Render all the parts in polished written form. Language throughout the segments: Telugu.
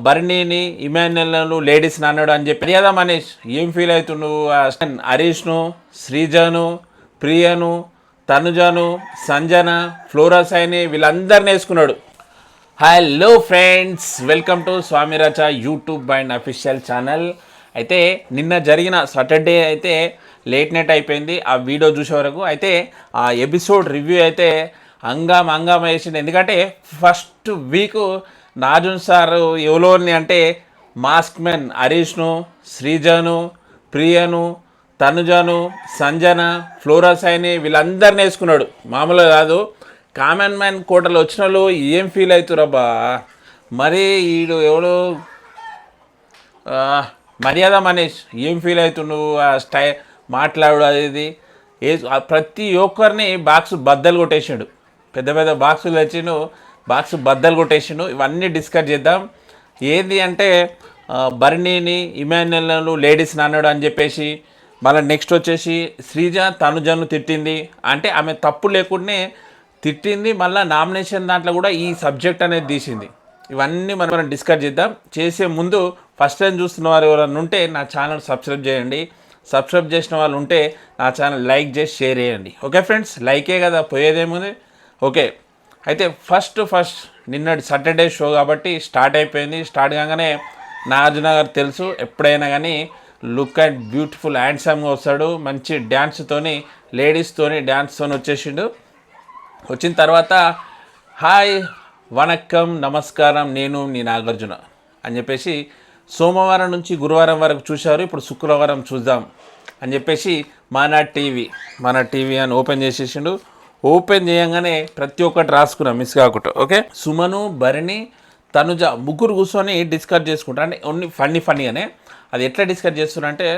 బర్నీని ఇమాన్యుల్ను లేడీస్ని అన్నాడు అని చెప్పి కదా మనీష్ ఏం ఫీల్ అవుతుండు? హరీష్ను, శ్రీజను, ప్రియను, తనుజను, సంజన, ఫ్లోరాసైని వీళ్ళందరినీ వేసుకున్నాడు. Hello friends, welcome to Swamy రచ YouTube and official channel. అయితే నిన్న జరిగిన సాటర్డే అయితే లేట్ నైట్ అయిపోయింది ఆ వీడియో చూసే వరకు. అయితే ఆ ఎపిసోడ్ రివ్యూ అయితే హంగామ వేసింది. ఎందుకంటే ఫస్ట్ వీక్ నాజున్ సార్ ఎవలోని అంటే మాస్క్ మెన్ హరీష్ను, శ్రీజను, ప్రియను, తనుజను, సంజన, ఫ్లోరాసైని వీళ్ళందరినీ వేసుకున్నాడు. మామూలుగా కాదు. కామన్ మ్యాన్ కోటలో వచ్చిన వాళ్ళు ఏం ఫీల్ అవుతురబ్బా. మరి వీడు ఎవడు మర్యాద మనీష్ ఏం ఫీల్ అవుతుండు? ఆ మాట్లాడు అది ఇది ప్రతి ఒక్కరిని బాక్స్ బద్దలు కొట్టేసాడు. పెద్ద పెద్ద బాక్సులు తెచ్చిండు, బాక్స్ బద్దలు కొట్టేసిండు. ఇవన్నీ డిస్కస్ చేద్దాం. ఏంది అంటే బర్నీని ఇమాన్యుల్ను లేడీస్ని అన్నాడు అని చెప్పేసి, మళ్ళీ నెక్స్ట్ వచ్చేసి శ్రీజ తనుజను తిట్టింది. అంటే ఆమె తప్పు లేకుండానే తిట్టింది. మళ్ళీ నామినేషన్ దాంట్లో కూడా ఈ సబ్జెక్ట్ అనేది తీసింది. ఇవన్నీ మనం డిస్కస్ చేద్దాం. చేసే ముందు ఫస్ట్ టైం చూస్తున్న వారు ఎవరైనా ఉంటే నా ఛానల్ సబ్స్క్రైబ్ చేయండి. సబ్స్క్రైబ్ చేసిన వాళ్ళు ఉంటే నా ఛానల్ లైక్ చేసి షేర్ చేయండి. ఓకే ఫ్రెండ్స్, లైకే కదా పోయేదేముంది. ఓకే, అయితే ఫస్ట్ నిన్నటి సాటర్డే షో కాబట్టి స్టార్ట్ అయిపోయింది. స్టార్ట్ కాగానే నాగార్జున గారు తెలుసు ఎప్పుడైనా కానీ లుక్ అండ్ బ్యూటిఫుల్ హ్యాండ్సమ్గా వస్తాడు. మంచి డ్యాన్స్తోని లేడీస్తోని డ్యాన్స్తోని వచ్చేసిండు. వచ్చిన తర్వాత హాయ్ వణక్కం నమస్కారం నేను నీ నాగార్జున అని చెప్పేసి సోమవారం నుంచి గురువారం వరకు చూశారు. ఇప్పుడు శుక్రవారం చూద్దాం అని చెప్పేసి మన టీవీ అని ఓపెన్ చేసేసిండు. ఓపెన్ చేయగానే ప్రతి ఒక్కటి రాసుకున్నాం మిస్ కాకుండా. ఓకే, సుమను, భరణి, తనుజ ముగ్గురు కూర్చొని డిస్కస్ చేసుకుంటారు. అంటే ఓన్లీ ఫన్నీగానే. అది ఎట్లా డిస్కస్ చేస్తున్నారంటే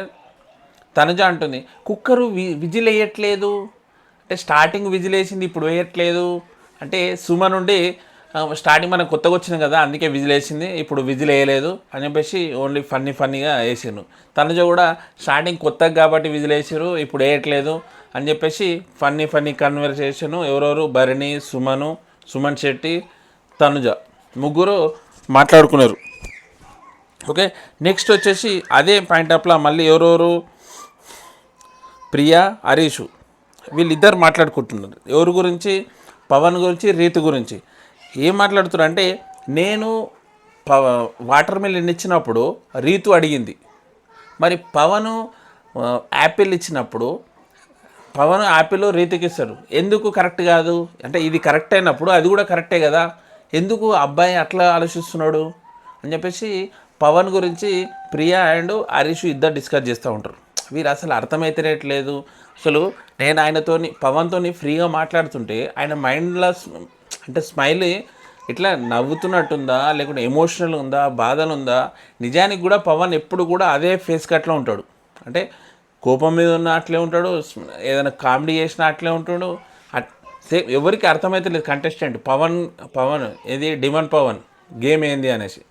తనుజ అంటుంది కుక్కరు విజిల్ వేయట్లేదు అంటే స్టార్టింగ్ విజిల్ వేసింది ఇప్పుడు వేయట్లేదు అంటే సుమ నుండి స్టార్టింగ్ మనం కొత్తగా వచ్చినాం కదా అందుకే విజిల్ వేసింది ఇప్పుడు విజిల్ వేయలేదు అని చెప్పేసి ఓన్లీ ఫన్నీగా వేసాను. తనుజ కూడా స్టార్టింగ్ కొత్తగా కాబట్టి విజిల్ వేసారు ఇప్పుడు వేయట్లేదు అని చెప్పేసి ఫన్నీ కన్వర్సేషను. ఎవరెవరు భరణి, సుమన్ శెట్టి, తనుజ ముగ్గురు మాట్లాడుకున్నారు. ఓకే, నెక్స్ట్ వచ్చేసి అదే పాయింట్ ఆఫ్లో మళ్ళీ ఎవరెవరు ప్రియా, హరీషు వీళ్ళిద్దరు మాట్లాడుకుంటున్నారు. ఎవరి గురించి? పవన్ గురించి, రీతు గురించి. ఏం మాట్లాడుతున్నారు అంటే నేను వాటర్ మిలన్ ఇచ్చినప్పుడు రీతు అడిగింది, మరి పవన్ యాపిల్ ఇచ్చినప్పుడు పవన్ యాపిల్ రీతుకి ఇస్తారు, ఎందుకు కరెక్ట్ కాదు అంటే ఇది కరెక్ట్ అయినప్పుడు అది కూడా కరెక్టే కదా, ఎందుకు అబ్బాయి అట్లా ఆలోచిస్తున్నాడు అని చెప్పేసి పవన్ గురించి ప్రియా అండ్ హరీష్ ఇద్దరు డిస్కస్ చేస్తూ ఉంటారు. వీరు అసలు అర్థమైతేనేట్లేదు. అసలు నేను పవన్తోని ఫ్రీగా మాట్లాడుతుంటే ఆయన మైండ్లో అంటే స్మైల్ ఇట్లా నవ్వుతున్నట్టుందా లేకుంటే ఎమోషనల్ ఉందా, బాధలు ఉందా? నిజానికి కూడా పవన్ ఎప్పుడు కూడా అదే ఫేస్ కట్లో ఉంటాడు. అంటే కోపం మీద ఉన్న అట్లే ఉంటాడు, ఏదైనా కామెడీ చేసినా అట్లే ఉంటాడు. సేమ్ ఎవరికి అర్థమైతే లేదు కంటెస్టెంట్ పవన్ ఏది డిమాండ్ పవన్ గేమ్ ఏంది అనేసి.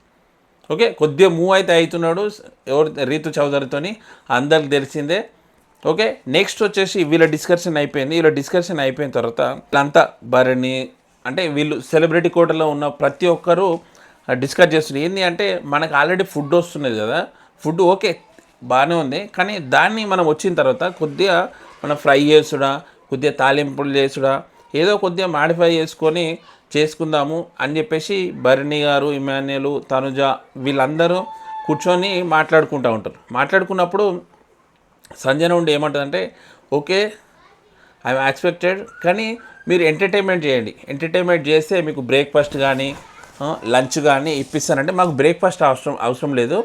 ఓకే, కొద్దిగా మూవ్ అయితే అవుతున్నాడు ఎవరు రీతు చౌదరితోని అందరికి తెలిసిందే. ఓకే, నెక్స్ట్ వచ్చేసి వీళ్ళ డిస్కషన్ అయిపోయింది. వీళ్ళ డిస్కషన్ అయిపోయిన తర్వాత వీళ్ళంతా భరణి అంటే వీళ్ళు సెలబ్రిటీ కోటలో ఉన్న ప్రతి ఒక్కరూ డిస్కస్ చేస్తున్నారు. ఏంటి అంటే మనకు ఆల్రెడీ ఫుడ్ వస్తున్నది కదా, ఫుడ్ ఓకే బాగానే ఉంది, కానీ దాన్ని మనం వచ్చిన తర్వాత కొద్దిగా మనం ఫ్రై చేసుడా, కొద్దిగా తాలింపులు చేసుడా, ఏదో కొద్దిగా మాడిఫై చేసుకుందాము అని చెప్పేసి భరణి గారు, ఇమాన్యుల్, తనుజ వీళ్ళందరూ కూర్చొని మాట్లాడుకుంటూ ఉంటారు. మాట్లాడుకున్నప్పుడు సంజన ఉండి ఏమంటుందంటే ఓకే ఐఎమ్ ఎక్స్పెక్టెడ్, కానీ మీరు ఎంటర్టైన్మెంట్ చేయండి, ఎంటర్టైన్మెంట్ చేస్తే మీకు బ్రేక్ఫాస్ట్ కానీ లంచ్ కానీ ఇప్పిస్తానంటే మాకు బ్రేక్ఫాస్ట్ అవసరం లేదు,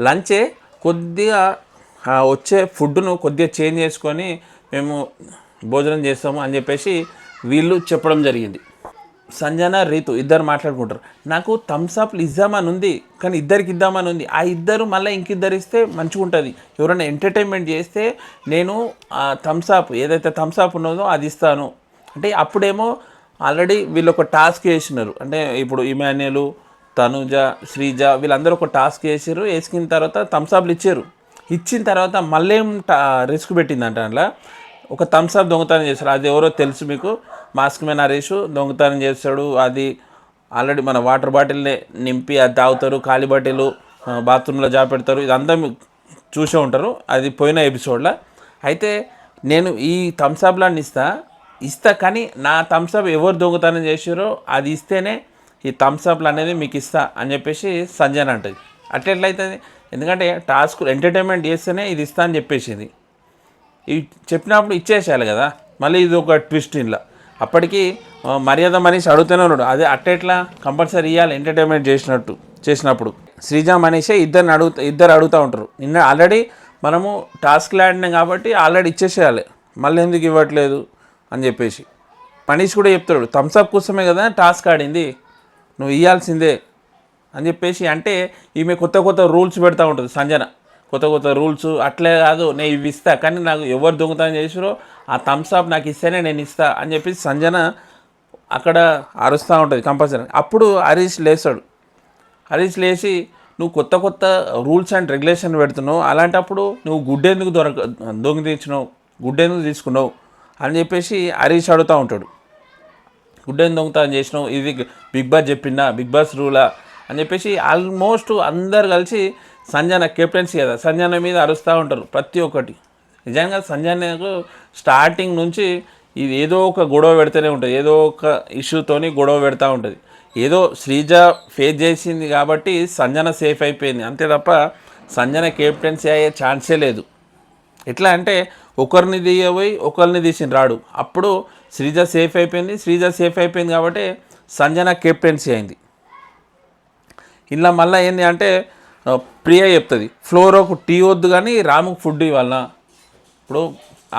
లంచే కొద్దిగా వచ్చే ఫుడ్ను కొద్దిగా చేంజ్ చేసుకొని మేము భోజనం చేస్తాము అని చెప్పేసి వీళ్ళు చెప్పడం జరిగింది. సంజన, రీతు ఇద్దరు మాట్లాడుకుంటారు. నాకు థమ్స్అప్లు ఇద్దామని ఉంది, కానీ ఇద్దరికి ఇద్దామని ఉంది, ఆ ఇద్దరు మళ్ళీ ఇంకిద్దరు ఇస్తే మంచిగా ఉంటుంది. ఎవరైనా ఎంటర్టైన్మెంట్ చేస్తే నేను ఆ థమ్స్అప్ ఏదైతే థమ్స్అప్ ఉన్నదో అది ఇస్తాను అంటే అప్పుడేమో ఆల్రెడీ వీళ్ళు ఒక టాస్క్ వేసినారు. అంటే ఇప్పుడు ఇమాన్యుల్, తనుజ, శ్రీజ వీళ్ళందరూ ఒక టాస్క్ వేసుకున్న తర్వాత థమ్స్అప్లు ఇచ్చిన తర్వాత మళ్ళీ రిస్క్ పెట్టిందంట. అట్లా ఒక థమ్స్అప్ దొంగతనం చేస్తారు, అది ఎవరో తెలుసు మీకు, మాస్క్ మ్యాన్ హరీష్ దొంగతనం చేస్తాడు. అది ఆల్రెడీ మన వాటర్ బాటిల్ని నింపి అది తాగుతారు, ఖాళీ బాటిల్ బాత్రూంలో పెడతారు. ఇదంతా మీకు చూసే ఉంటారు, అది పోయిన ఎపిసోడ్లో. అయితే నేను ఈ థమ్స్అప్లాన్ని ఇస్తా కానీ నా థమ్స్అప్ ఎవరు దొంగతనం చేసారో అది ఇస్తేనే ఈ థమ్స్అప్లు అనేది మీకు ఇస్తా అని చెప్పేసి సంజన అంటది. అట్లెట్లయితుంది? ఎందుకంటే టాస్క్ ఎంటర్టైన్మెంట్ చేస్తేనే ఇది ఇస్తా అని చెప్పేసింది. ఇవి చెప్పినప్పుడు ఇచ్చేసేయాలి కదా. మళ్ళీ ఇది ఒక ట్విస్ట్ ఇంట్లో. అప్పటికి మర్యాద మనీష్ అడుగుతూనే ఉన్నాడు, అదే అట్టెట్లా కంపల్సరీ ఇవ్వాలి ఎంటర్టైన్మెంట్ చేసినప్పుడు. శ్రీజ మనీషే ఇద్దరు అడుగుతూ ఉంటారు. నిన్న ఆల్రెడీ మనము టాస్క్లు ఆడినాం కాబట్టి ఆల్రెడీ ఇచ్చేసేయాలి, మళ్ళీ ఎందుకు ఇవ్వట్లేదు అని చెప్పేసి. మనీష్ కూడా చెప్తాడు, థమ్స్అప్ కోసమే కదా టాస్క్ ఆడింది, నువ్వు ఇవ్వాల్సిందే అని చెప్పేసి. అంటే ఈమె కొత్త రూల్స్ పెడతా ఉంటుంది సంజన, కొత్త రూల్స్. అట్లే కాదు, నేను ఇవి ఇస్తా కానీ నాకు ఎవరు దొంగతనం చేసారో ఆ థమ్స్అప్ నాకు ఇస్తేనే నేను ఇస్తా అని చెప్పేసి సంజన అక్కడ అరుస్తూ ఉంటుంది కంపల్సరీ. అప్పుడు హరీష్ లేస్తాడు. హరీష్ లేచి, నువ్వు కొత్త రూల్స్ అండ్ రెగ్యులేషన్ పెడుతున్నావు, అలాంటప్పుడు నువ్వు గుడ్డెందుకు గుడ్డెందుకు తీసుకున్నావు అని చెప్పేసి హరీష్ అడుగుతూ ఉంటాడు. గుడ్డెందుకు దొంగతనం చేసినావు, ఇది బిగ్ బాస్ చెప్పిందా, బిగ్ బాస్ రూలా అని చెప్పేసి ఆల్మోస్ట్ అందరు కలిసి సంజన కెప్టెన్సీ కదా, సంజన మీద అరుస్తూ ఉంటారు ప్రతి ఒక్కటి. నిజంగా సంజనకు స్టార్టింగ్ నుంచి ఇది ఏదో ఒక గొడవ పెడుతూనే ఉంటుంది, ఏదో ఒక ఇష్యూతోని గొడవ పెడతా ఉంటుంది. ఏదో శ్రీజ ఫేస్ చేసింది కాబట్టి సంజన సేఫ్ అయిపోయింది, అంతే తప్ప సంజన కెప్టెన్సీ అయ్యే ఛాన్సే లేదు. ఎట్లా అంటే ఒకరిని తీయబోయి ఒకరిని తీసిన రాడు. అప్పుడు శ్రీజ సేఫ్ అయిపోయింది కాబట్టి సంజన కెప్టెన్సీ అయింది. ఇలా మళ్ళీ ఏంది అంటే ప్రియ చెప్తుంది, ఫ్లోరోకు టీ వద్దు కానీ రాముకు ఫుడ్ ఇవ్వాలన్నా. ఇప్పుడు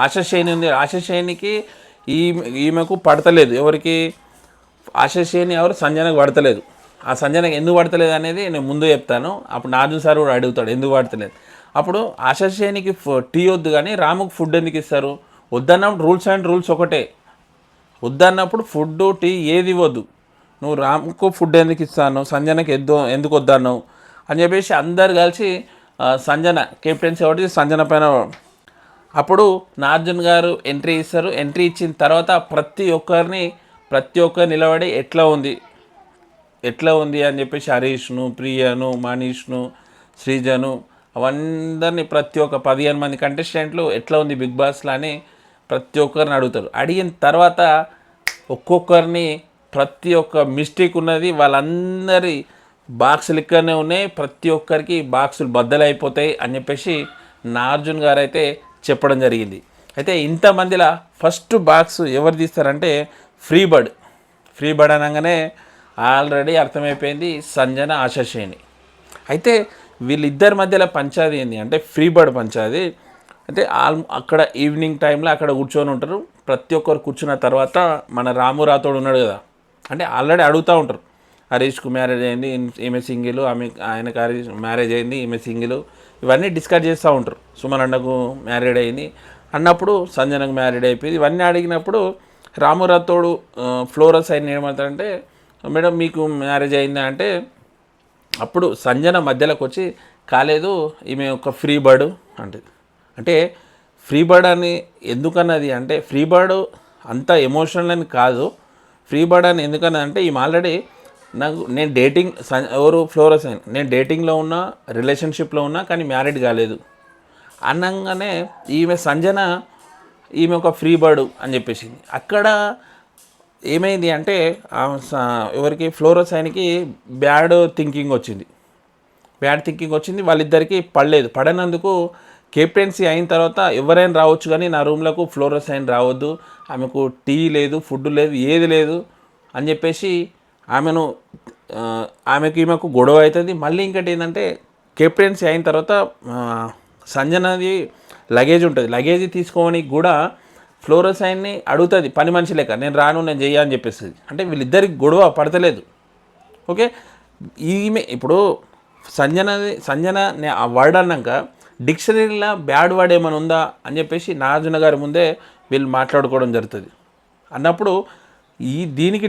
ఆశశైని ఉంది, ఆశశైనికి ఈమెకు పడతలేదు. ఎవరికి? ఆశశైని ఎవరు? సంజనకు పడతలేదు. ఆ సంజనకు ఎందుకు పడతలేదు అనేది నేను ముందు చెప్తాను. అప్పుడు నార్జున్ సార్ కూడా అడుగుతాడు ఎందుకు పడతలేదు. అప్పుడు ఆశశైనికి టీ వద్దు కానీ రాముకు ఫుడ్ ఎందుకు ఇస్తారు? వద్దన్నప్పుడు రూల్స్ ఒకటే. వద్దన్నప్పుడు ఫుడ్ టీ ఏది ఇవ్వద్దు. నువ్వు రాముకు ఫుడ్ ఎందుకు ఇస్తాను, సంజనకి ఎందుకు వద్దన్నావు అని చెప్పేసి అందరు కలిసి సంజన కెప్టెన్సీ ఒకటి సంజన పైన. అప్పుడు నార్జున్ గారు ఎంట్రీ ఇస్తారు. ఎంట్రీ ఇచ్చిన తర్వాత ప్రతి ఒక్కరు నిలబడి ఎట్లా ఉంది అని చెప్పేసి హరీష్ను, ప్రియను, మనీష్ను, శ్రీజను అవందరినీ ప్రతి ఒక్క 15 మంది కంటెస్టెంట్లు ఎట్లా ఉంది బిగ్ బాస్లో అని ప్రతి ఒక్కరిని అడుగుతారు. అడిగిన తర్వాత ఒక్కొక్కరిని ప్రతి ఒక్క మిస్టేక్ ఉన్నది, వాళ్ళందరి బాక్సులు ఇక్కడనే ఉన్నాయి, ప్రతి ఒక్కరికి బాక్సులు బద్దలైపోతాయి అని చెప్పేసి నార్జున్ గారు అయితే చెప్పడం జరిగింది. అయితే ఇంతమందిలో ఫస్ట్ బాక్స్ ఎవరు తీస్తారంటే ఫ్రీ బర్డ్ అనగానే ఆల్రెడీ అర్థమైపోయింది సంజన ఆశశైని. అయితే వీళ్ళిద్దరి మధ్యలో పంచాది ఏంటి అంటే ఫ్రీ బర్డ్ పంచాది. అయితే అక్కడ ఈవినింగ్ టైంలో అక్కడ కూర్చొని ఉంటారు. ప్రతి ఒక్కరు కూర్చున్న తర్వాత మన రాము రాథోడ్ ఉన్నాడు కదా, అంటే ఆల్రెడీ అడుగుతూ ఉంటారు, హరీష్కు మ్యారేజ్ అయింది, ఈమె సింగిల్, ఆయనకు హరీష్ మ్యారేజ్ అయింది, ఈమె సింగిల్, ఇవన్నీ డిస్కస్ చేస్తూ ఉంటారు. సుమన్ అన్నకు మ్యారీడ్ అయింది అన్నప్పుడు సంజనకు మ్యారీడ్ అయిపోయింది. ఇవన్నీ అడిగినప్పుడు రాము రాథోడు ఫ్లోరస్ అయిన ఏమంటారంటే, మేడం మీకు మ్యారేజ్ అయిందా అంటే, అప్పుడు సంజన మధ్యలోకి వచ్చి కాలేదు, ఈమె ఒక ఫ్రీ బర్డ్ అంటది. అంటే ఫ్రీ బర్డ్ అని ఎందుకన్నది అంటే, ఫ్రీ బర్డ్ అంత ఎమోషనల్ అని కాదు. ఫ్రీ బర్డ్ అని ఎందుకన్నది అంటే, ఈమె ఆల్రెడీ నేను డేటింగ్ ఎవరు ఫ్లోరస్ అయిన నేను డేటింగ్లో ఉన్నా, రిలేషన్షిప్లో ఉన్నా, కానీ మ్యారీడ్ కాలేదు అనగానే సంజన ఈమె ఒక ఫ్రీ బర్డ్ అని చెప్పేసింది. అక్కడ ఏమైంది అంటే ఎవరికి ఫ్లోరస్ ఆయనకి బ్యాడ్ థింకింగ్ వచ్చింది. వాళ్ళిద్దరికీ పడనందుకు కెప్టెన్సీ అయిన తర్వాత ఎవరైనా రావచ్చు కానీ నా రూమ్లకు ఫ్లోరస్ అయిన రావద్దు, ఆమెకు టీ లేదు, ఫుడ్ లేదు, ఏది లేదు అని చెప్పేసి ఈమెకు గొడవ అవుతుంది. మళ్ళీ ఇంకటి ఏంటంటే కెప్టెన్సీ అయిన తర్వాత సంజనది లగేజ్ ఉంటుంది, లగేజ్ తీసుకోవడానికి కూడా ఫ్లోరస్ ఆయన్ని అడుగుతుంది పని మనిషి లెక్క, నేను రాను, నేను చెయ్య అని చెప్పేస్తుంది. అంటే వీళ్ళిద్దరికి గొడవ పడతలేదు. ఓకే, ఈమె ఇప్పుడు సంజన ఆ వర్డ్ అన్నాక డిక్షనరీలో బ్యాడ్ వర్డ్ ఏమైనా ఉందా అని చెప్పేసి నాగార్జున గారి ముందే వీళ్ళు మాట్లాడుకోవడం జరుగుతుంది. అన్నప్పుడు దీనికి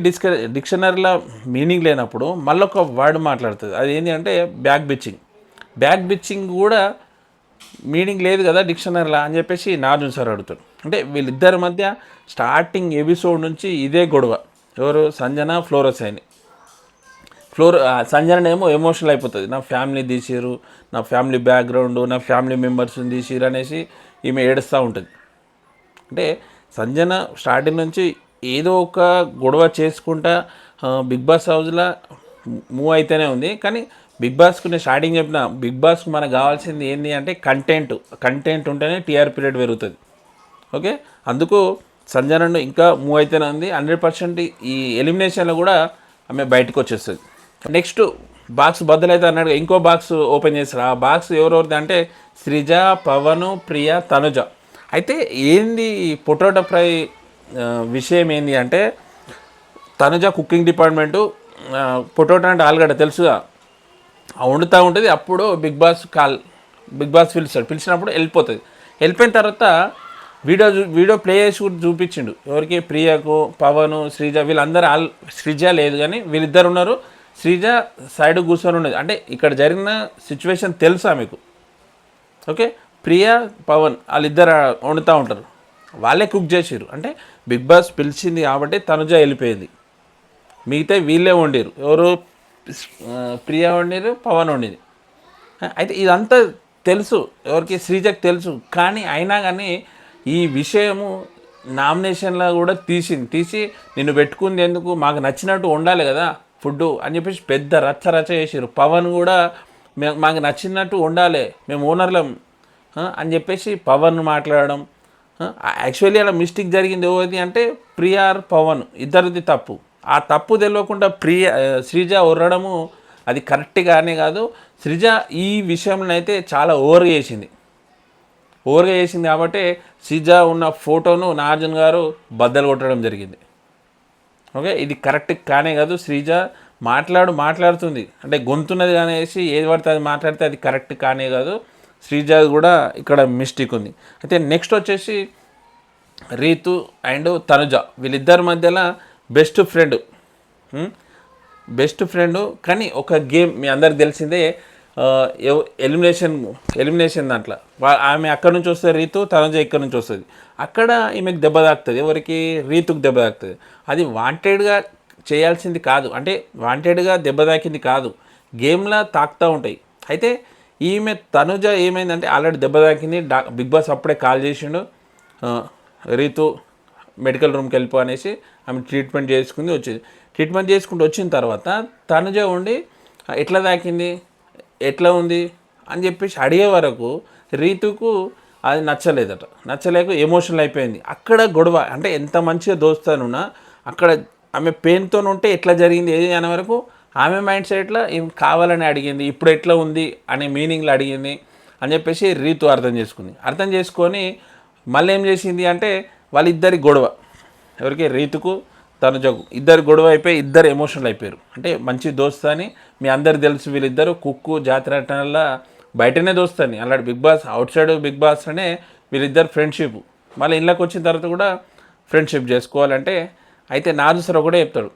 డిక్షనరీలో మీనింగ్ లేనప్పుడు మళ్ళొక వర్డ్ మాట్లాడుతుంది, అది ఏంటి అంటే బ్యాక్ బిచ్చింగ్ కూడా మీనింగ్ లేదు కదా డిక్షనరీలో అని చెప్పేసి నాగార్జున సార్ అడుగుతాడు. అంటే వీళ్ళిద్దరి మధ్య స్టార్టింగ్ ఎపిసోడ్ నుంచి ఇదే గొడవ, ఎవరు? సంజన ఫ్లోరస్ అయిన. సంజన ఏమో ఎమోషనల్ అయిపోతుంది, నా ఫ్యామిలీ తీసిరు, నా ఫ్యామిలీ బ్యాక్గ్రౌండ్, నా ఫ్యామిలీ మెంబర్స్ని తీసిరు అనేసి ఈమె ఏడుస్తూ ఉంటుంది. అంటే సంజన స్టార్టింగ్ నుంచి ఏదో ఒక గొడవ చేసుకుంటా బిగ్ బాస్ హౌస్లో మూవ్ అయితేనే ఉంది. కానీ బిగ్ బాస్కు నేను స్టార్టింగ్ చెప్పిన, బిగ్ బాస్కు మనకు కావాల్సింది ఏంటి అంటే కంటెంట్ ఉంటేనే టీఆర్పీ రేట్ పెరుగుతుంది. ఓకే, అందుకు సంజనను ఇంకా మూవ్ అయితేనే ఉంది. 100% ఈ ఎలిమినేషన్లో కూడా ఆమె బయటకు వచ్చేస్తుంది. నెక్స్ట్ బాక్స్ బద్దలైతే అన్నాడు, ఇంకో బాక్స్ ఓపెన్ చేస్తారు. ఆ బాక్స్ ఎవరెవరిది అంటే శ్రీజ, పవన్, ప్రియ, తనుజ. అయితే ఏంది పొటాటో ఫ్రై విషయం ఏంది అంటే, తనుజ కుకింగ్ డిపార్ట్మెంటు, పొటాటో అంటే ఆలుగడ్డ తెలుసుగా, వండుతూ ఉంటుంది. అప్పుడు బిగ్ బాస్ పిలిచినప్పుడు వెళ్ళిపోయిన తర్వాత వీడియో ప్లే చేసి కూడా చూపించిండు. ఎవరికి? ప్రియకు, పవన్, శ్రీజ, వీళ్ళందరూ శ్రీజ లేదు కానీ వీళ్ళిద్దరు ఉన్నారు. శ్రీజ సైడ్ కూర్చొని ఉన్నది. అంటే ఇక్కడ జరిగిన సిచ్యువేషన్ తెలుసా మీకు? ఓకే, ప్రియ, పవన్ వాళ్ళిద్దరు వండుతూ ఉంటారు, వాళ్ళే కుక్ చేసిరు. అంటే బిగ్ బాస్ పిలిచింది కాబట్టి తనుజ వెళ్ళిపోయింది, మిగతా వీళ్ళే వండిరు. ఎవరు? ప్రియ వండిరు, పవన్ వండింది. అయితే ఇదంతా తెలుసు ఎవరికి? శ్రీజకి తెలుసు. కానీ అయినా కానీ ఈ విషయము నామినేషన్లో కూడా తీసి నిన్ను పెట్టుకుంది ఎందుకు, మాకు నచ్చినట్టు వండాలి కదా ఫుడ్ అని చెప్పేసి పెద్ద రచ్చ చేసారు. పవన్ కూడా మాకు నచ్చినట్టు వండాలి, మేము ఓనర్లం అని చెప్పేసి పవన్ మాట్లాడడం. యాక్చువల్లీ అలా మిస్టేక్ జరిగింది ఎవరిది అంటే ప్రియార్ పవన్ ఇద్దరిది తప్పు. ఆ తప్పు తెలియకుండా శ్రీజ ఉర్రడము అది కరెక్ట్గానే కాదు. శ్రీజ ఈ విషయంలో అయితే చాలా ఓవర్గా చేసింది కాబట్టి శ్రీజ ఉన్న ఫోటోను నాగార్జున గారు బద్దలు కొట్టడం జరిగింది. ఓకే, ఇది కరెక్ట్ కానే కాదు. శ్రీజ మాట్లాడుతుంది అంటే గొంతున్నది అనేసి ఏది పడితే అది మాట్లాడితే అది కరెక్ట్ కానే కాదు. శ్రీజ కూడా ఇక్కడ మిస్టేక్ ఉంది. అయితే నెక్స్ట్ వచ్చేసి రీతు అండ్ తనుజ, వీళ్ళిద్దరి మధ్యలో బెస్ట్ ఫ్రెండ్. కానీ ఒక గేమ్ మీ అందరికి తెలిసిందే, ఎలిమినేషన్ దాంట్లో ఆమె అక్కడి నుంచి వస్తుంది రీతు, తనుజ ఇక్కడ నుంచి వస్తుంది. అక్కడ ఈమెకు దెబ్బ తాకుతుంది. ఎవరికి? రీతుకు దెబ్బ తాకుతుంది. అది వాంటెడ్గా చేయాల్సింది కాదు, అంటే వాంటెడ్గా దెబ్బ తాకింది కాదు, గేమ్లా తాకుతూ ఉంటాయి. అయితే ఈమె తనుజ ఏమైందంటే ఆల్రెడీ దెబ్బ తాకింది. బిగ్ బాస్ అప్పుడే కాల్ చేసిండు, రీతు మెడికల్ రూమ్కి వెళ్ళిపో అనేసి ఆమె ట్రీట్మెంట్ చేసుకుంది. ట్రీట్మెంట్ చేసుకుంటూ వచ్చిన తర్వాత తనుజ ఉండి ఎట్లా తాకింది, ఎట్లా ఉంది అని చెప్పేసి అడిగే వరకు రీతుకు అది నచ్చలేక ఎమోషనల్ అయిపోయింది. అక్కడ గొడవ. అంటే ఎంత మంచిగా దోస్తానున్నా అక్కడ ఆమె పెయిన్తో ఉంటే ఎట్లా జరిగింది ఏది అనే వరకు ఆమె మైండ్ సెట్లో ఏం కావాలని అడిగింది, ఇప్పుడు ఎట్లా ఉంది అనే మీనింగ్లో అడిగింది అని చెప్పేసి రీతు అర్థం చేసుకొని మళ్ళీ ఏం చేసింది అంటే వాళ్ళిద్దరి గొడవ, ఎవరికి? రీతుకు, తనుజకు ఇద్దరు గొడవ అయిపోయి ఇద్దరు ఎమోషనల్ అయిపోయారు. అంటే మంచి దోస్త్ అని మీ అందరు తెలుసు. వీళ్ళిద్దరు కుక్కు జాతరల బయటనే దోస్తని, అలాంటి big boss outside big boss అనే వీళ్ళిద్దరు ఫ్రెండ్షిప్. మళ్ళీ ఇళ్ళకి వచ్చిన తర్వాత కూడా ఫ్రెండ్షిప్ చేసుకోవాలంటే. అయితే నాజుసర కూడా చెప్తాడు,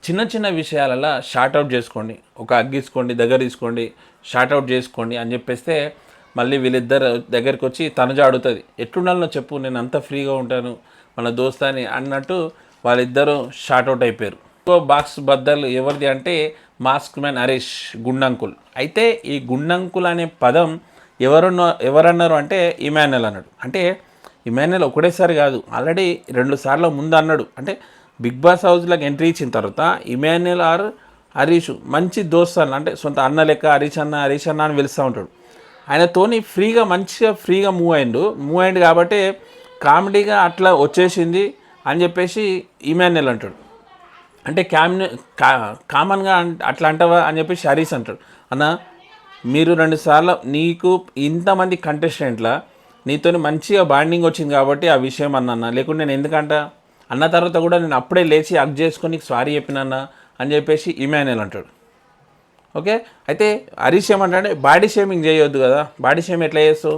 చిన్న విషయాలలో షార్ట్అవుట్ చేసుకోండి, ఒక అగ్గిసుకోండి, దగ్గర తీసుకోండి, షార్ట్అవుట్ చేసుకోండి అని చెప్పేస్తే మళ్ళీ వీళ్ళిద్దరు దగ్గరికి వచ్చి తనుజ అడుగుతుంది, ఎట్లుండాలో చెప్పు, నేను అంత ఫ్రీగా ఉంటాను మన దోస్తాని అన్నట్టు వాళ్ళిద్దరూ షార్ట్అవుట్ అయిపోయారు. ఇంకో బాక్స్ బద్దలు ఎవరిది అంటే మాస్క్ మ్యాన్ హరీష్, గుండంకుల్. అయితే ఈ గుండంకుల్ అనే పదం ఎవరన్నారు అంటే ఇమాన్యుల్ అన్నాడు. అంటే ఇమాన్యుల్ ఒకటేసారి కాదు, ఆల్రెడీ 2 సార్లు ముందు అన్నాడు. అంటే బిగ్ బాస్ హౌస్లోకి ఎంట్రీ ఇచ్చిన తర్వాత ఇమాన్యుల్ ఆర్ హరీష్ మంచి దోస్తాను, అంటే సొంత అన్న లెక్క హరీష్ అన్న అని పిలుస్తూ ఉంటాడు. ఆయనతోని మంచిగా ఫ్రీగా మూవ్ అయిండు కాబట్టి కామెడీగా అట్లా వచ్చేసింది అని చెప్పేసి ఇమాన్యుల్ అంటాడు. అంటే కామన్గా అట్లా అంటావా అని చెప్పేసి హరీష్ అంటాడు. అన్న మీరు 2 సార్లు నీకు ఇంతమంది కంటెస్టెంట్ల నీతో మంచిగా బాండింగ్ వచ్చింది కాబట్టి ఆ విషయం అన్న, లేకుంటే నేను ఎందుకంట అన్న తర్వాత కూడా నేను అప్పుడే లేచి హగ్ చేసుకొని నీకు సారీ చెప్పినన్నా అని చెప్పేసి ఇమాన్యుల్ అంటాడు. ఓకే, అయితే హరీష్ ఏమంటాడే బాడీ షేమింగ్ చేయొద్దు కదా, బాడీ షేమ్ ఎట్లా చేస్తావు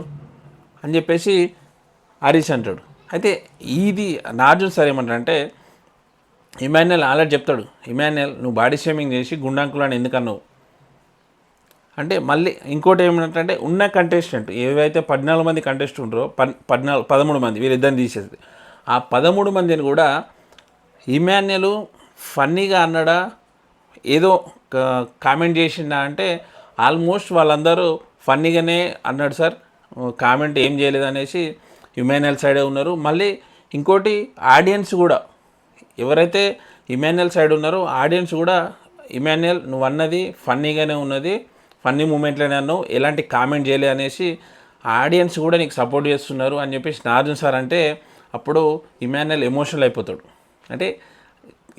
అని చెప్పేసి హరీష్ అంటాడు. అయితే ఇది నాగార్జున సార్ ఏమంటాడంటే ఇమాన్యుల్ ఆల్రెడీ చెప్తాడు, ఇమాన్యుల్ నువ్వు బాడీ షేమింగ్ చేసి గుండాంకులని ఎందుకన్నావు అంటే. మళ్ళీ ఇంకోటి ఏమంటే ఉన్న కంటెస్టెంట్ ఏవైతే 14 మంది కంటెస్టెంట్ ఉంటారో 13 మంది వీళ్ళిద్దరిని తీసేది, ఆ 13 మందిని కూడా ఇమాన్యుల్ ఫన్నీగా అన్నాడా, ఏదో కామెంట్ చేసిందా అంటే ఆల్మోస్ట్ వాళ్ళందరూ ఫన్నీగానే అన్నాడు సార్, కామెంట్ ఏం చేయలేదు అనేసి ఇమాన్యుయల్ సైడే ఉన్నారు. మళ్ళీ ఇంకోటి ఆడియన్స్ కూడా ఎవరైతే ఇమాన్యుయల్ సైడ్ ఉన్నారో ఆడియన్స్ కూడా ఇమాన్యుయల్ నువ్వు అన్నది ఫన్నీగానే ఉన్నది, ఫన్నీ మూమెంట్లోనే అన్నావు, ఎలాంటి కామెంట్ చేయలే అనేసి ఆడియన్స్ కూడా నీకు సపోర్ట్ చేస్తున్నారు అని చెప్పేసి నాగార్జున సార్ అంటే అప్పుడు ఇమాన్యుయల్ ఎమోషనల్ అయిపోతాడు. అంటే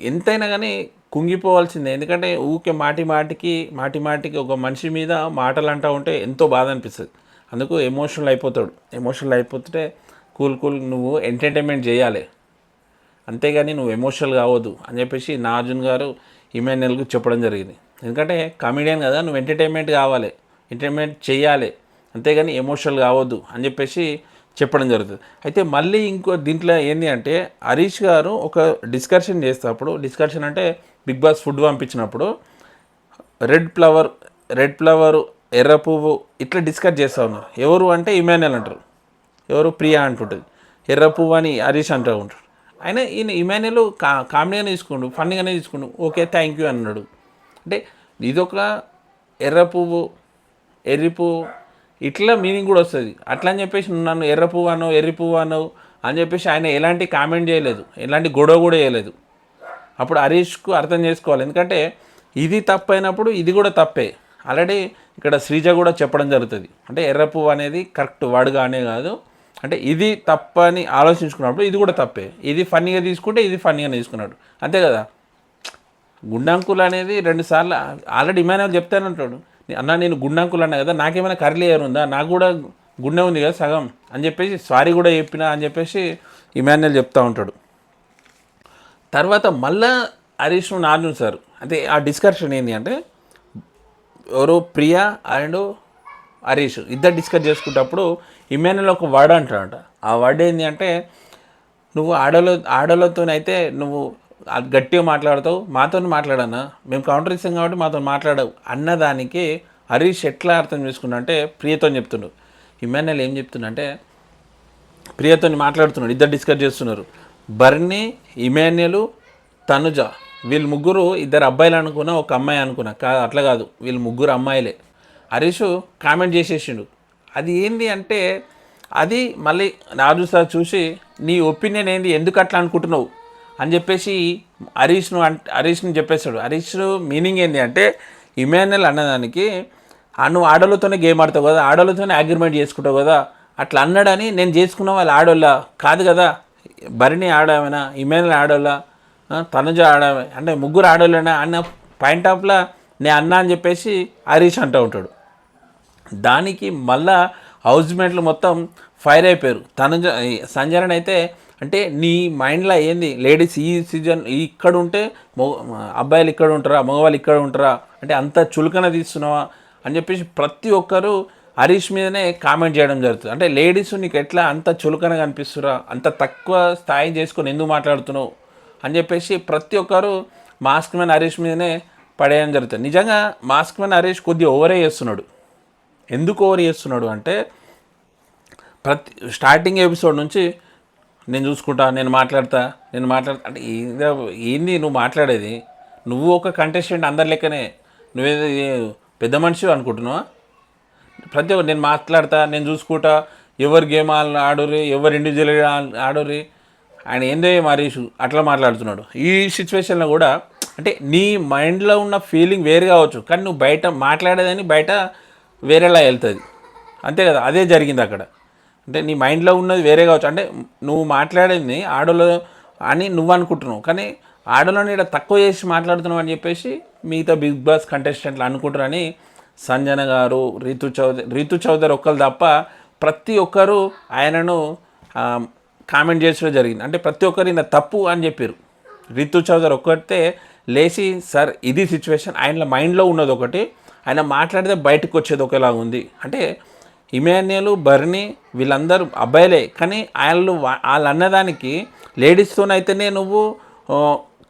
ఎంతైనా కానీ కుంగిపోవాల్సిందే, ఎందుకంటే ఊకే మాటి మాటికి ఒక మనిషి మీద మాటలు అంటూ ఉంటే ఎంతో బాధ అనిపిస్తుంది. అందుకు ఎమోషనల్ అయిపోతాడు. ఎమోషనల్ అయిపోతుంటే కూల్ నువ్వు ఎంటర్టైన్మెంట్ చేయాలి, అంతేగాని నువ్వు ఎమోషనల్ కావద్దు అని చెప్పేసి నాగార్జున గారు ఇమాన్యుయల్కు చెప్పడం జరిగింది. ఎందుకంటే కామెడియన్ కదా, నువ్వు ఎంటర్టైన్మెంట్ కావాలి, ఎంటర్టైన్మెంట్ చేయాలి, అంతేగాని ఎమోషనల్ కావద్దు అని చెప్పేసి చెప్పడం జరుగుతుంది. అయితే మళ్ళీ ఇంకో దీంట్లో ఏంటి అంటే హరీష్ గారు ఒక డిస్కషన్ చేసేటప్పుడు, డిస్కషన్ అంటే బిగ్ బాస్ ఫుడ్ పంపించినప్పుడు రెడ్ ఫ్లవర్ ఎర్ర పువ్వు ఇట్లా డిస్కస్ చేస్తూ ఉన్నారు. ఎవరు అంటే ఇమాన్యుయల్ అంటారు, ఎవరు ప్రియా అంటుంటుంది, ఎర్ర పువ్వు అని హరీష్ అంటూ ఉంటారు. ఆయన ఈయన ఇమాన్యుయల్ కామెడీగానే తీసుకుండు, ఫన్నీగానే తీసుకుండు, ఓకే థ్యాంక్ యూ అన్నాడు. అంటే ఇదొక ఎర్ర పువ్వు ఎర్రి పువ్వు ఇట్లా మీనింగ్ కూడా వస్తుంది. అట్లా అని చెప్పేసి నన్ను ఎర్ర పువ్వు అన్నావు ఎర్రి పువ్వు అన్నావు అని చెప్పేసి ఆయన ఎలాంటి కామెంట్ చేయలేదు, ఎలాంటి గొడవ కూడా చేయలేదు. అప్పుడు హరీష్కు అర్థం చేసుకోవాలి, ఎందుకంటే ఇది తప్పైనప్పుడు ఇది కూడా తప్పే. ఆల్రెడీ ఇక్కడ శ్రీజ కూడా చెప్పడం జరుగుతుంది, అంటే ఎర్ర పువ్వు అనేది కరెక్ట్ వర్డ్ కానే కాదు, అంటే ఇది తప్పని ఆలోచించుకున్నప్పుడు ఇది కూడా తప్పే. ఇది ఫన్నీగా తీసుకుంటే ఇది ఫన్నీగానే తీసుకున్నాడు, అంతే కదా. గుండంకుల్ అనేది 2 సార్లు ఆల్రెడీ ఇమాన్యుయల్ చెప్తానంటాడు, అన్న నేను గుండంకుల్ అన్నా కదా, నాకేమైనా కర్లీ ఎయిర్ ఉందా, నాకు కూడా గుండె ఉంది కదా సగం అని చెప్పేసి సారీ కూడా చెప్పినా అని చెప్పేసి ఇమాన్యుయల్ చెప్తూ ఉంటాడు. తర్వాత మళ్ళా హరీష్ నాగార్జున సార్ అంటే ఆ డిస్కషన్ ఏంటి అంటే ఎవరు ప్రియా అండ్ హరీష్ ఇద్దరు డిస్కస్ చేసుకున్నప్పుడు ఇమాన్యుయల్ ఒక వర్డ్ అంటాడంట. ఆ వర్డ్ ఏంటి అంటే నువ్వు ఆడోళ్ళతోనైతే నువ్వు గట్టిగా మాట్లాడతావు, మాతో మాట్లాడన్నా, మేము కౌంటర్ ఇస్తాం కాబట్టి మాతో మాట్లాడవు అన్నదానికి హరీష్ ఎట్లా అర్థం చేసుకున్నా అంటే ప్రియతో చెప్తుండు. ఇమాన్యుయల్ ఏం చెప్తున్నా అంటే ప్రియతో మాట్లాడుతున్నాడు, ఇద్దరు డిస్కస్ చేస్తున్నారు. బర్నీ, ఇమాన్యుయల్, తనుజ వీళ్ళు ముగ్గురు ఇద్దరు అబ్బాయిలు అనుకున్నా, ఒక అమ్మాయి అనుకున్నా, అట్లా కాదు వీళ్ళు ముగ్గురు అమ్మాయిలే. హరీష్ కామెంట్ చేసేసిండు. అది ఏంది అంటే అది మళ్ళీ నాగార్జున సార్ చూసి నీ ఒపీనియన్ ఏంది, ఎందుకు అట్లా అనుకుంటున్నావు అని చెప్పేసి హరీష్ని చెప్పేస్తాడు. హరీష్ మీనింగ్ ఏంటి అంటే ఇమాన్యుయల్ అన్నదానికి నువ్వు ఆడోళ్ళతోనే గేమ్ ఆడతావు కదా, ఆడోళ్ళతోనే అగ్రిమెంట్ చేసుకుంటావు కదా, అట్లా అన్నాడని నేను చేసుకున్న వాళ్ళు ఆడోళ్ళ కాదు కదా, భరణి ఆడామేనా, ఇమాన్యుయల్ ఆడోళ్ళ, తనుజ ఆడామే అంటే ముగ్గురు ఆడోళ్ళనా అన్న పాయింట్ ఆఫ్లా నేను అన్నా అని చెప్పేసి హరీష్ అంటూ ఉంటాడు. దానికి మళ్ళా హౌస్మేట్లు మొత్తం ఫైర్ అయిపోయారు. సంజన అయితే అంటే నీ మైండ్లో ఏంది, లేడీస్ ఈ సీజన్ ఇక్కడ ఉంటే అబ్బాయిలు ఇక్కడ ఉంటారా, మగవాళ్ళు ఇక్కడ ఉంటారా, అంటే అంత చులకన తీస్తున్నావా అని చెప్పేసి ప్రతి ఒక్కరు హరీష్ మీదనే కామెంట్ చేయడం జరుగుతుంది. అంటే లేడీస్ నీకు ఎట్లా అంత చులకనగా అనిపిస్తురా, అంత తక్కువ స్థాయి చేసుకొని ఎందుకు మాట్లాడుతున్నావు అని చెప్పేసి ప్రతి ఒక్కరు మాస్క్ మ్యాన్ హరీష్ మీదనే పడేయడం జరుగుతుంది. నిజంగా మాస్క్ మ్యాన్ హరీష్ కొద్దిగా ఓవరే చేస్తున్నాడు. ఎందుకు ఓవర్ చేస్తున్నాడు అంటే స్టార్టింగ్ ఎపిసోడ్ నుంచి నేను చూసుకుంటా, నేను మాట్లాడతా అంటే ఏంది నువ్వు మాట్లాడేది, నువ్వు ఒక కంటెస్టెంట్ అందరి లెక్కనే, నువ్వేదో పెద్ద మనిషి అనుకుంటున్నావా, ప్రతి ఒక్కరు నేను మాట్లాడతా, నేను చూసుకుంటా, ఎవరు గేమ్ ఆడుర్రి, ఎవరు ఇండివిజువల్గా ఆడుర్రి, ఆయన ఏందో హరీష్ అట్లా మాట్లాడుతున్నాడు. ఈ సిచ్యువేషన్లో కూడా అంటే నీ మైండ్లో ఉన్న ఫీలింగ్ వేరు కావచ్చు, కానీ నువ్వు బయట మాట్లాడేదని బయట వేరేలా వెళ్తుంది, అంతే కదా. అదే జరిగింది అక్కడ. అంటే నీ మైండ్లో ఉన్నది వేరే కావచ్చు, అంటే నువ్వు మాట్లాడేది ఆడోళ్ళు అని నువ్వు అనుకుంటున్నావు, కానీ ఆడోళ్ళని ఇక్కడ తక్కువ చేసి మాట్లాడుతున్నావు అని చెప్పేసి మిగతా బిగ్ బాస్ కంటెస్టెంట్లు అనుకుంటారని సంజన గారు, రీతు చౌదరి ఒక్కరు తప్ప ప్రతి ఒక్కరు ఆయనను కామెంట్ చేసడం జరిగింది. అంటే ప్రతి ఒక్కరు ఈయన తప్పు అని చెప్పారు. రీతు చౌదరి ఒక్కరితే లేచి సార్ ఇది సిచ్యువేషన్, ఆయన మైండ్లో ఉన్నది ఒకటి, ఆయన మాట్లాడితే బయటకు వచ్చేది ఒకలాగా ఉంది. అంటే ఇమాన్యుయల్, బర్నీ వీళ్ళందరూ అబ్బాయిలే, కానీ వాళ్ళు అన్నదానికి లేడీస్తోనైతేనే నువ్వు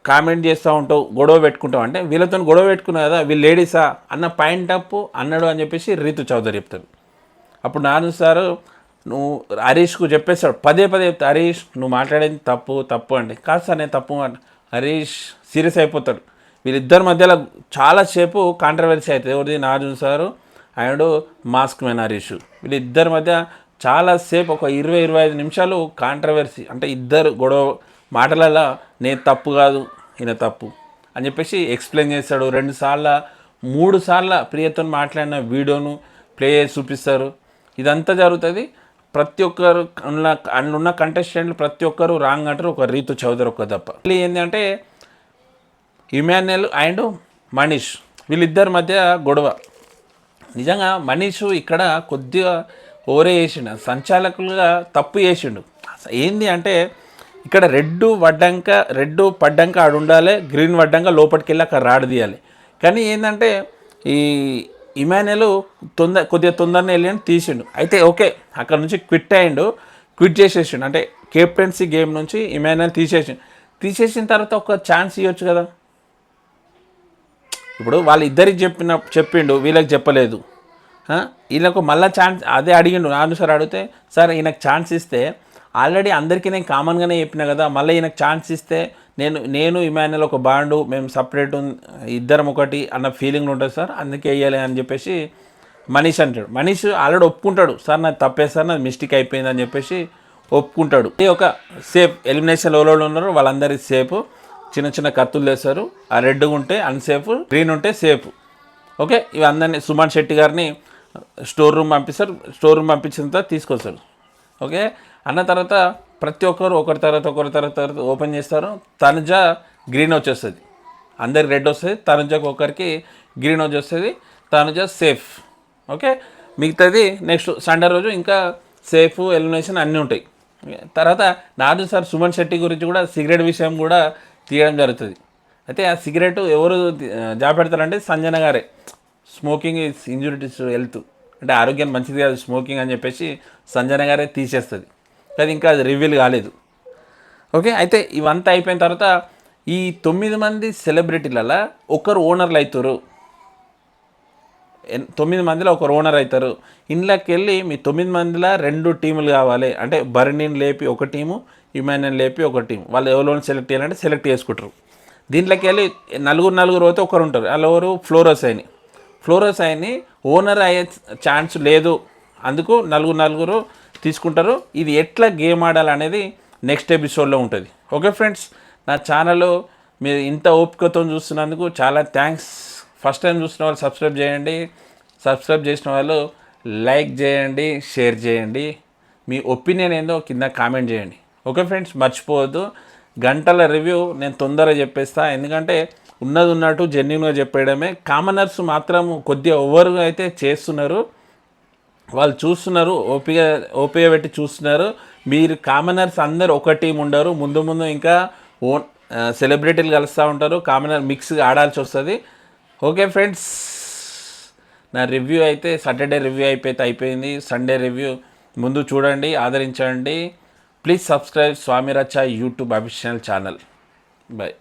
కామెంట్ చేస్తూ ఉంటావు, గొడవ పెట్టుకుంటావు, అంటే వీళ్ళతో గొడవ పెట్టుకున్నావు కదా, వీళ్ళు లేడీసా అన్న పాయింట్ అప్ అన్నాడు అని చెప్పేసి రీతు చౌదరి చెప్తారు. అప్పుడు నాను సార్ నువ్వు హరీష్కు చెప్పేస్తాడు, పదే చెప్తా, హరీష్ నువ్వు మాట్లాడేది తప్పు అంటే, కాదు సార్ నేను తప్పు అంటే హరీష్ సీరియస్ అయిపోతాడు. వీళ్ళిద్దరి మధ్యలో చాలాసేపు కాంట్రవర్సీ అవుతుంది. ఎవరిది? Nagarjuna sir and mask man Harish. వీళ్ళిద్దరి మధ్య చాలాసేపు ఒక 20-25 నిమిషాలు కాంట్రవర్సీ, అంటే ఇద్దరు గొడవ మాటలలో నేను తప్పు కాదు ఈయన తప్పు అని చెప్పేసి ఎక్స్ప్లెయిన్ చేస్తాడు. 2 సార్లు 3 సార్లు ప్రియతో మాట్లాడిన వీడియోను ప్లే చేసి చూపిస్తారు. ఇదంతా జరుగుతుంది. ప్రతి ఒక్కరు అందులో కంటెస్టెంట్లు ప్రతి ఒక్కరు రాంగ్ అంటారు, ఒక రీతు చౌదరి ఒక్క తప్ప. మళ్ళీ ఏంటంటే ఇమాన్యుయల్ అండ్ మనీష్ వీళ్ళిద్దరి మధ్య గొడవ. నిజంగా మనీష్ ఇక్కడ కొద్దిగా ఓవరే చేసిండు, సంచాలకులుగా తప్పు చేసిండు. ఏంది అంటే ఇక్కడ రెడ్ పడ్డాక ఆడు ఉండాలి, గ్రీన్ పడ్డాక లోపలికి వెళ్ళి అక్కడ రాడు తీయాలి. కానీ ఏంటంటే ఈ ఇమాన్యుయల్ కొద్దిగా తొందరనే వెళ్ళి తీసిండు. అయితే ఓకే, అక్కడ నుంచి క్విట్ చేసేసిండు. అంటే కెప్టెన్సీ గేమ్ నుంచి ఇమాన్యుయల్ తీసేసిన తర్వాత ఒక ఛాన్స్ ఇవ్వచ్చు కదా. ఇప్పుడు వాళ్ళు ఇద్దరికి చెప్పిండు, వీళ్ళకి చెప్పలేదు. వీళ్ళకు మళ్ళీ ఛాన్స్ అదే అడిగిండు. నాను సార్ అడిగితే, సార్ ఈయనకు ఛాన్స్ ఇస్తే ఆల్రెడీ అందరికీ నేను కామన్గానే చెప్పినా కదా, మళ్ళీ ఈయనకు ఛాన్స్ ఇస్తే నేను ఇమాన్యుయల్ ఒక బాండు, మేము సపరేట్ ఇద్దరం ఒకటి అన్న ఫీలింగ్ ఉంటుంది సార్, అందుకే వేయాలి అని చెప్పేసి మనీష్ అంటాడు. మనీష్ ఆల్రెడీ ఒప్పుకుంటాడు, సార్ నాది తప్పే సార్, నాది మిస్టేక్ అయిపోయింది అని చెప్పేసి ఒప్పుకుంటాడు. ఒక సేఫ్ ఎలిమినేషన్ ఎవరు ఉన్నారు వాళ్ళందరి సేఫ్. చిన్న కత్తులు వేస్తారు, ఆ రెడ్గా ఉంటే అన్సేఫ్, గ్రీన్ ఉంటే సేఫ్. ఓకే, ఇవి అందరినీ సుమన్ శెట్టి గారిని స్టోర్ రూమ్ పంపిస్తారు. స్టోర్ రూమ్ పంపించిన తర్వాత తీసుకొస్తారు. ఓకే, అన్న తర్వాత ప్రతి ఒక్కరు ఒకరి తర్వాత ఓపెన్ చేస్తారు. తనుజ గ్రీన్ వచ్చేస్తుంది, అందరికి రెడ్ వస్తుంది, తనుజకు ఒకరికి గ్రీన్ వచ్చేస్తుంది, తనుజ సేఫ్. ఓకే, మిగతాది నెక్స్ట్ సండే రోజు ఇంకా సేఫ్ ఎలిమినేషన్ అన్నీ ఉంటాయి. తర్వాత నాదు సార్ సుమన్ శెట్టి గురించి కూడా సిగరెట్ విషయం కూడా తీయడం జరుగుతుంది. అయితే ఆ సిగరెట్ ఎవరు జాపెడతారంటే సంజన గారే. Smoking is injurious to health, అంటే ఆరోగ్యం మంచిది కాదు స్మోకింగ్ అని చెప్పేసి సంజన గారే తీసేస్తుంది. అది ఇంకా అది రివీల్ కాలేదు. ఓకే, అయితే ఇవంతా అయిపోయిన తర్వాత ఈ 9 మంది సెలబ్రిటీలలో ఒకరు ఓనర్లు అవుతారు. 9 మందిలో ఒకరు ఓనర్ అవుతారు. ఇంట్లోకి వెళ్ళి మీ 9 మందిలో 2 టీములు కావాలి, అంటే బర్నీని లేపి ఒక టీము, ఇమాన్యుయల్ లేపి ఒక టీం. వాళ్ళు ఎవరిని సెలెక్ట్ చేయాలంటే సెలెక్ట్ చేసుకుంటారు. దీంట్లోకి వెళ్ళి నలుగురు అయితే ఒకరు ఉంటారు. వాళ్ళు ఎవరు? ఫ్లోరోస్ అయిని ఓనర్ అయ్యే ఛాన్స్ లేదు, అందుకు నలుగురు తీసుకుంటారు. ఇది ఎట్లా గేమ్ ఆడాలనేది నెక్స్ట్ ఎపిసోడ్లో ఉంటుంది. ఓకే ఫ్రెండ్స్, నా ఛానల్ మీరు ఇంత ఓపికతో చూస్తున్నందుకు చాలా థ్యాంక్స్. ఫస్ట్ టైం చూస్తున్న వాళ్ళు సబ్స్క్రైబ్ చేయండి, సబ్స్క్రైబ్ చేసిన వాళ్ళు లైక్ చేయండి, షేర్ చేయండి, మీ ఒపీనియన్ ఏందో కింద కామెంట్ చేయండి. ఓకే ఫ్రెండ్స్, మర్చిపోవద్దు. గంటల రివ్యూ నేను తొందరగా చెప్పేస్తా, ఎందుకంటే ఉన్నట్టు జెన్యున్గా చెప్పేయడమే. కామనర్స్ మాత్రం కొద్దిగా ఓవర్గా అయితే చేస్తున్నారు, వాళ్ళు చూస్తున్నారు, ఓపిక పెట్టి చూస్తున్నారు. మీరు కామనర్స్ అందరు ఒక టీం ఉండరు, ముందు ఇంకా సెలబ్రిటీలు కలుస్తూ ఉంటారు, కామనర్ మిక్స్ ఆడాల్సి వస్తుంది. ఓకే ఫ్రెండ్స్, నా రివ్యూ అయితే సాటర్డే రివ్యూ అయిపోయింది. సండే రివ్యూ ముందు చూడండి, ఆదరించండి. ప్లీజ్ సబ్స్క్రైబ్ స్వామి రచ్చ యూట్యూబ్ అఫీషియల్ ఛానల్. బాయ్.